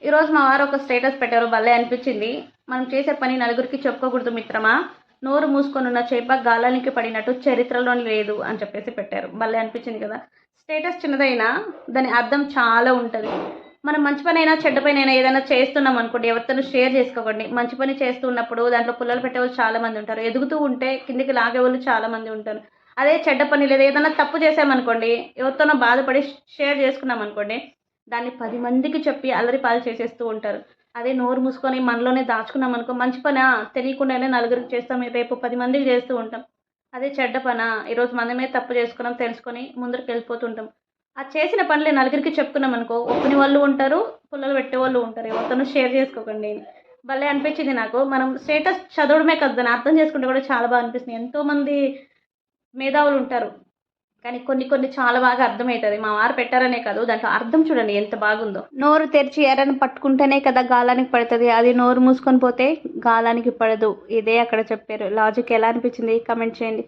ఈరోజు మా వారు ఒక స్టేటస్ పెట్టారు, భలే అనిపించింది. మనం చేసే పని నలుగురికి చెప్పుకోకూడదు మిత్రమా, నోరు మూసుకొని ఉన్న చేప గాలానికి పడినట్టు చరిత్రలో లేదు అని చెప్పేసి పెట్టారు. భలే అనిపించింది కదా. స్టేటస్ చిన్నదైనా దాని అర్థం చాలా ఉంటుంది. మనం మంచి పని అయినా చెడ్డ పని అయినా ఏదైనా చేస్తున్నాం అనుకోండి, ఎవరితోనూ షేర్ చేసుకోకండి. మంచి పని చేస్తున్నప్పుడు దాంట్లో పుల్లలు పెట్టేవాళ్ళు చాలా మంది ఉంటారు, ఎదుగుతూ ఉంటే కిందికి లాగేవాళ్ళు చాలా మంది ఉంటారు. అదే చెడ్డ పని లేదా ఏదైనా తప్పు చేసామనుకోండి, ఎవరితోనో బాధపడి షేర్ చేసుకున్నాం అనుకోండి, దాన్ని 10 మందికి చెప్పి అల్లరి పాలు చేసేస్తూ ఉంటారు. అదే నోరు మూసుకొని మనలోనే దాచుకున్నాం అనుకో, మంచి పనా తెలియకుండానే నలుగురికి చేస్తాం, రేపు 10 మందికి చేస్తూ ఉంటాం. అదే చెడ్డ పనా ఈరోజు మనమే తప్పు చేసుకున్నాం తెలుసుకొని ముందరికి వెళ్ళిపోతుంటాం. ఆ చేసిన పనులు నలుగురికి చెప్పుకున్నాం అనుకో, ఒప్పుని వాళ్ళు ఉంటారు, పుల్లలు పెట్టేవాళ్ళు ఉంటారు. ఎవరితోనూ షేర్ చేసుకోకండి. భలే అనిపించింది నాకు. మనం స్టేటస్ చదవడమే కాదు, దాన్ని అర్థం చేసుకుంటే కూడా చాలా బాగా అనిపిస్తుంది. ఎంతోమంది మేధావులు ఉంటారు, కానీ కొన్ని కొన్ని చాలా బాగా అర్థమవుతుంది. మా వారు పెట్టారనే కాదు, దాంట్లో అర్థం చూడండి ఎంత బాగుందో. నోరు తెరిచి ఎర్రని పట్టుకుంటేనే కదా గాలానికి పడుతుంది, అది నోరు మూసుకొని పోతే గాలానికి పడదు. ఇదే అక్కడ చెప్పారు. లాజిక్ ఎలా అనిపించింది కమెంట్ చేయండి.